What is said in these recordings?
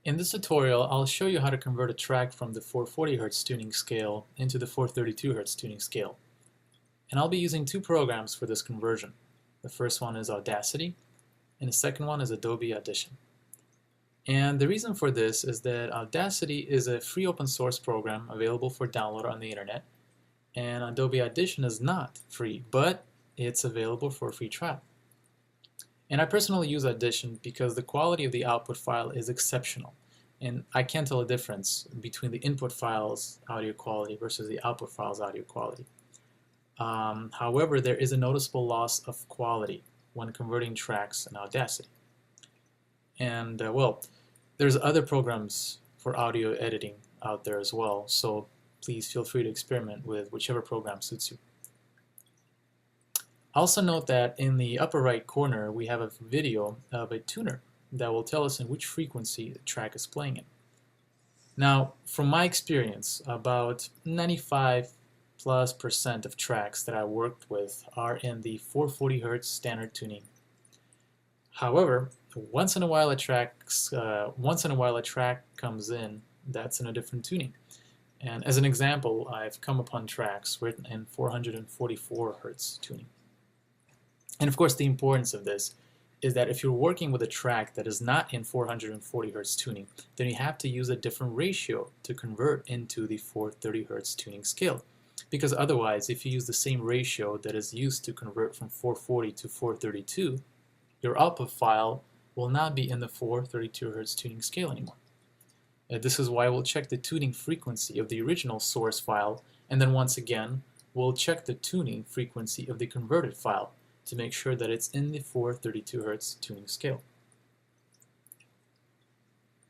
In this tutorial, I'll show you how to convert a track from the 440 Hz tuning scale into the 432 Hz tuning scale. And I'll be using two programs for this conversion. The first one is Audacity, and the second one is Adobe Audition. And the reason for this is that Audacity is a free open source program available for download on the internet, and Adobe Audition is not free, but it's available for a free trial. And I personally use Audition because the quality of the output file is exceptional. And I can't tell a difference between the input file's audio quality versus the output file's audio quality. However, there is a noticeable loss of quality when converting tracks in Audacity. And well, there's other programs for audio editing out there as well, so please feel free to experiment with whichever program suits you. Also note that in the upper right corner we have a video of a tuner that will tell us in which frequency the track is playing in. Now, from my experience, about 95+% of tracks that I worked with are in the 440 Hz standard tuning. However, once in a while a track comes in that's in a different tuning. And as an example, I've come upon tracks written in 444 Hz tuning. And of course, the importance of this is that if you're working with a track that is not in 440 Hz tuning, then you have to use a different ratio to convert into the 430 Hz tuning scale. Because otherwise, if you use the same ratio that is used to convert from 440 to 432, your output file will not be in the 432 Hz tuning scale anymore. This is why we'll check the tuning frequency of the original source file, and then once again, we'll check the tuning frequency of the converted file to make sure that it's in the 432 Hz tuning scale.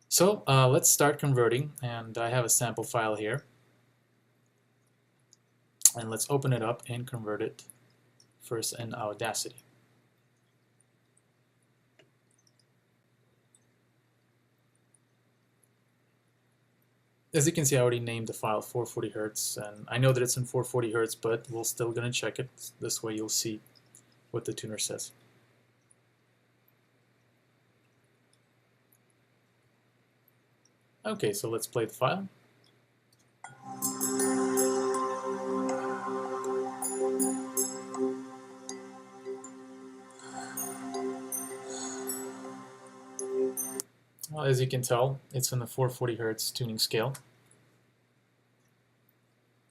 So let's start converting, and I have a sample file here. And let's open it up and convert it first in Audacity. As you can see, I already named the file 440 Hz, and I know that it's in 440 Hz, but we're still going to check it. This way you'll see what the tuner says. Okay, so let's play the file. Well, as you can tell, it's in the 440 Hz tuning scale.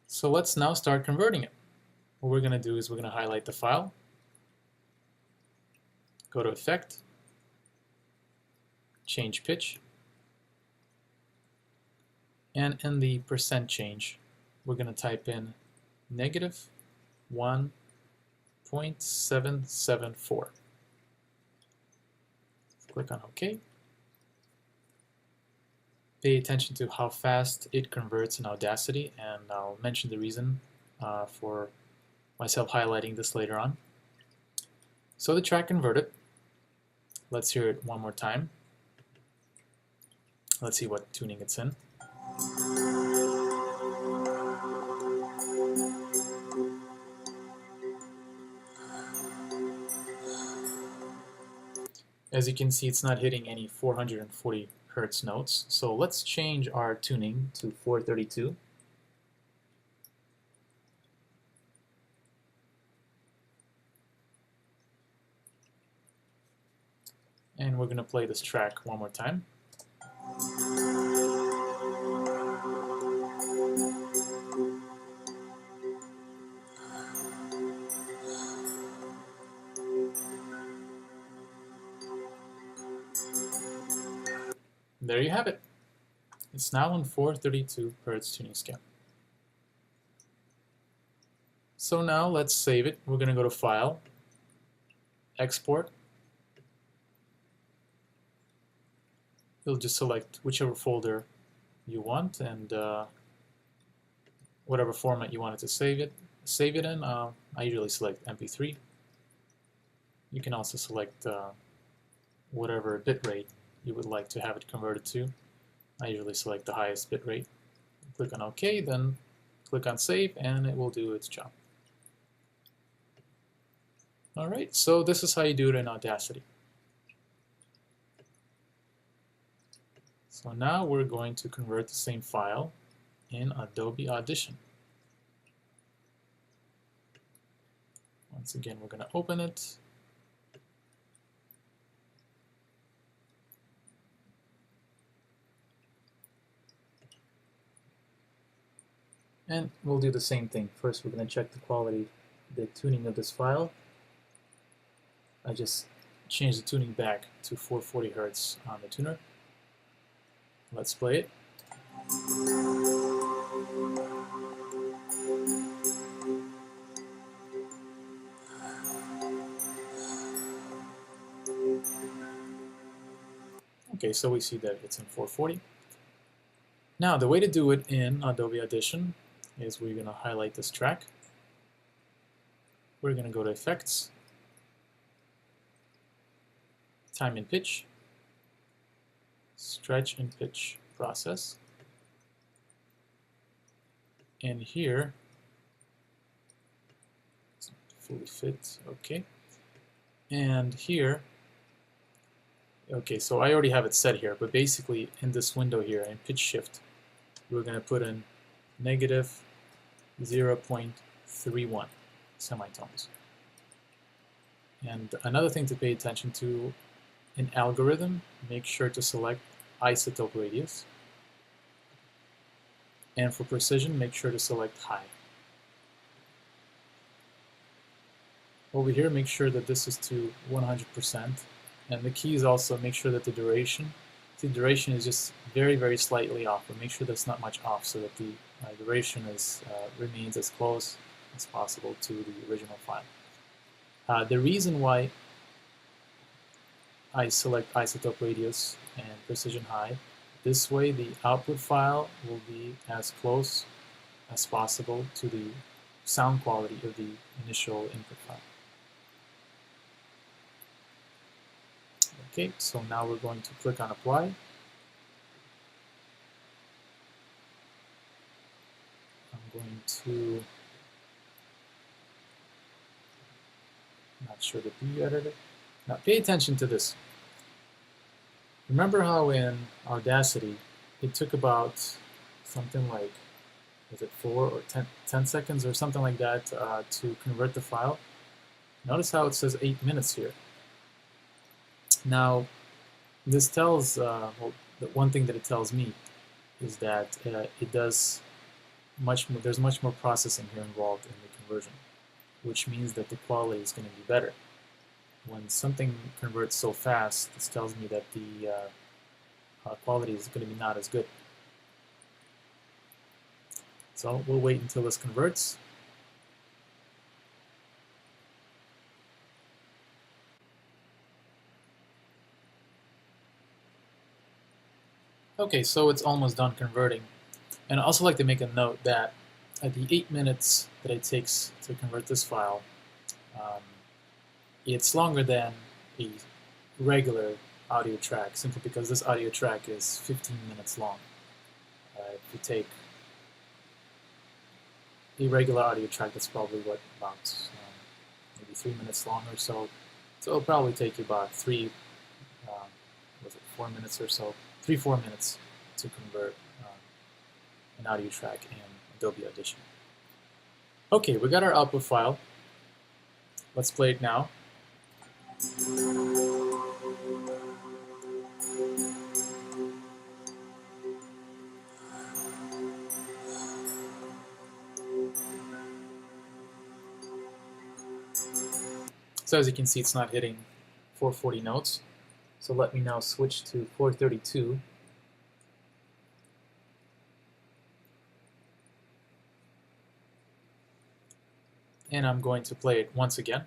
So let's now start converting it. What we're going to do is we're going to highlight the file, go to Effect, Change Pitch, and in the percent change, we're going to type in -1.774. Click on OK. Pay attention to how fast it converts in Audacity, and I'll mention the reason for myself highlighting this later on. So the track converted. Let's hear it one more time. Let's see what tuning it's in. As you can see, it's not hitting any 440 Hz notes. So let's change our tuning to 432. And we're going to play this track one more time. There you have it. It's now on 432 Hz tuning scale. So now let's save it. We're going to go to File, Export. You'll just select whichever folder you want and whatever format you wanted to save it in. I usually select MP3. You can also select whatever bitrate you would like to have it converted to. I usually select the highest bitrate. Click on OK, then click on Save, and it will do its job. Alright, so this is how you do it in Audacity. So now we're going to convert the same file in Adobe Audition. Once again, we're going to open it. And we'll do the same thing. First, we're going to check the quality, the tuning of this file. I just changed the tuning back to 440 Hz on the tuner. Let's play it. Okay, so we see that it's in 440. Now, the way to do it in Adobe Audition is we're going to highlight this track. We're going to go to Effects, Time and Pitch, Stretch and Pitch Process. And here, it's fully fit, okay. And here, okay, so I already have it set here, but basically in this window here, in Pitch Shift, we're going to put in negative 0.31 semitones. And another thing to pay attention to, in Algorithm, make sure to select Isotope Radius. And for Precision, make sure to select High. Over here, make sure that this is to 100%. And the key is also make sure that the duration is just very, very slightly off, but make sure that's not much off so that the duration remains as close as possible to the original file. The reason why I select Isotope Radius and Precision High, this way the output file will be as close as possible to the sound quality of the initial input file. Okay, so now we're going to click on Apply. I'm going to, not sure the view editor. Now pay attention to this. Remember how in Audacity it took about something like, was it 4 or 10 seconds or something like that to convert the file? Notice how it says 8 minutes here. Now, this tells, well, the one thing that it tells me is that it does much more, there's much more processing here involved in the conversion, which means that the quality is going to be better. When something converts so fast, this tells me that the quality is going to be not as good. So we'll wait until this converts. Okay, so it's almost done converting. And I'd also like to make a note that at the 8 minutes that it takes to convert this file, it's longer than a regular audio track, simply because this audio track is 15 minutes long. If you take a regular audio track, that's probably what, about maybe 3 minutes long or so. So it'll probably take you about 4 minutes or so, 3-4 minutes to convert an audio track in Adobe Audition. Okay, we got our output file. Let's play it now. So as you can see, it's not hitting 440 notes. So let me now switch to 432. And I'm going to play it once again.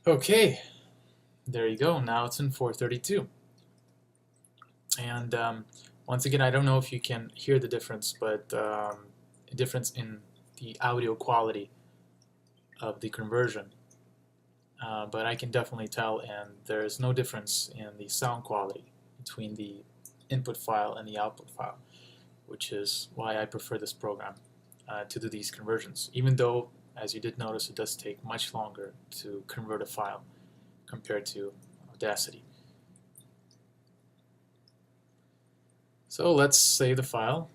Okay, there you go. Now it's in 432. And Once again, I don't know if you can hear the difference, but a difference in the audio quality of the conversion. But I can definitely tell, and there's no difference in the sound quality between the input file and the output file, which is why I prefer this program to do these conversions, even though, as you did notice, it does take much longer to convert a file compared to Audacity. So let's save the file.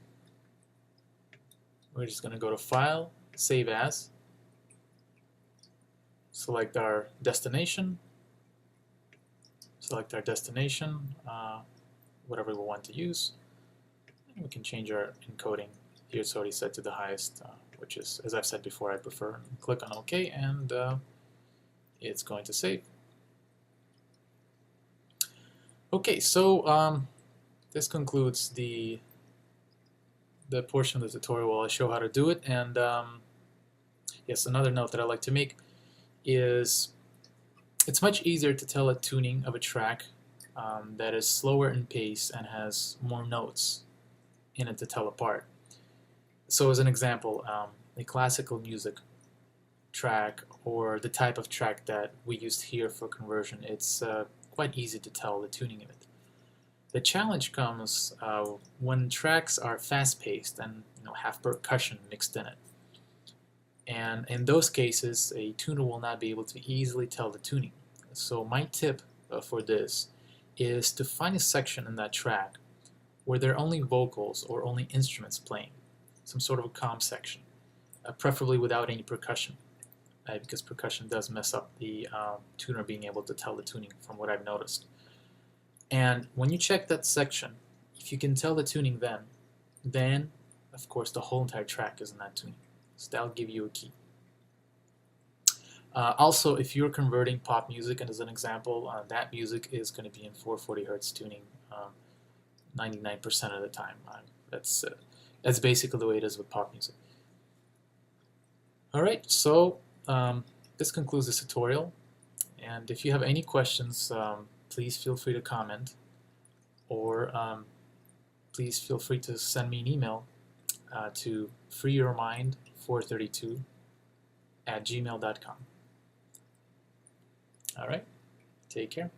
We're just going to go to File, Save As, select our destination, whatever we want to use. And we can change our encoding. Here it's already set to the highest, which is, as I've said before, I prefer. Click on OK, and it's going to save. Okay, so this concludes the portion of the tutorial where I'll show how to do it. And yes, another note that I like to make is it's much easier to tell a tuning of a track that is slower in pace and has more notes in it to tell apart. So as an example, a classical music track or the type of track that we used here for conversion, it's quite easy to tell the tuning of it. The challenge comes when tracks are fast-paced and have percussion mixed in it. And in those cases, a tuner will not be able to easily tell the tuning. So my tip for this is to find a section in that track where there are only vocals or only instruments playing, some sort of a calm section, preferably without any percussion, because percussion does mess up the tuner being able to tell the tuning from what I've noticed. And when you check that section, if you can tell the tuning then of course the whole entire track is in that tuning. So that'll give you a key. Also, if you're converting pop music, and as an example, that music is going to be in 440 Hz tuning 99% of the time. That's basically the way it is with pop music. Alright, so this concludes this tutorial. And if you have any questions, please feel free to comment, or please feel free to send me an email to freeyourmind432@gmail.com. All right, take care.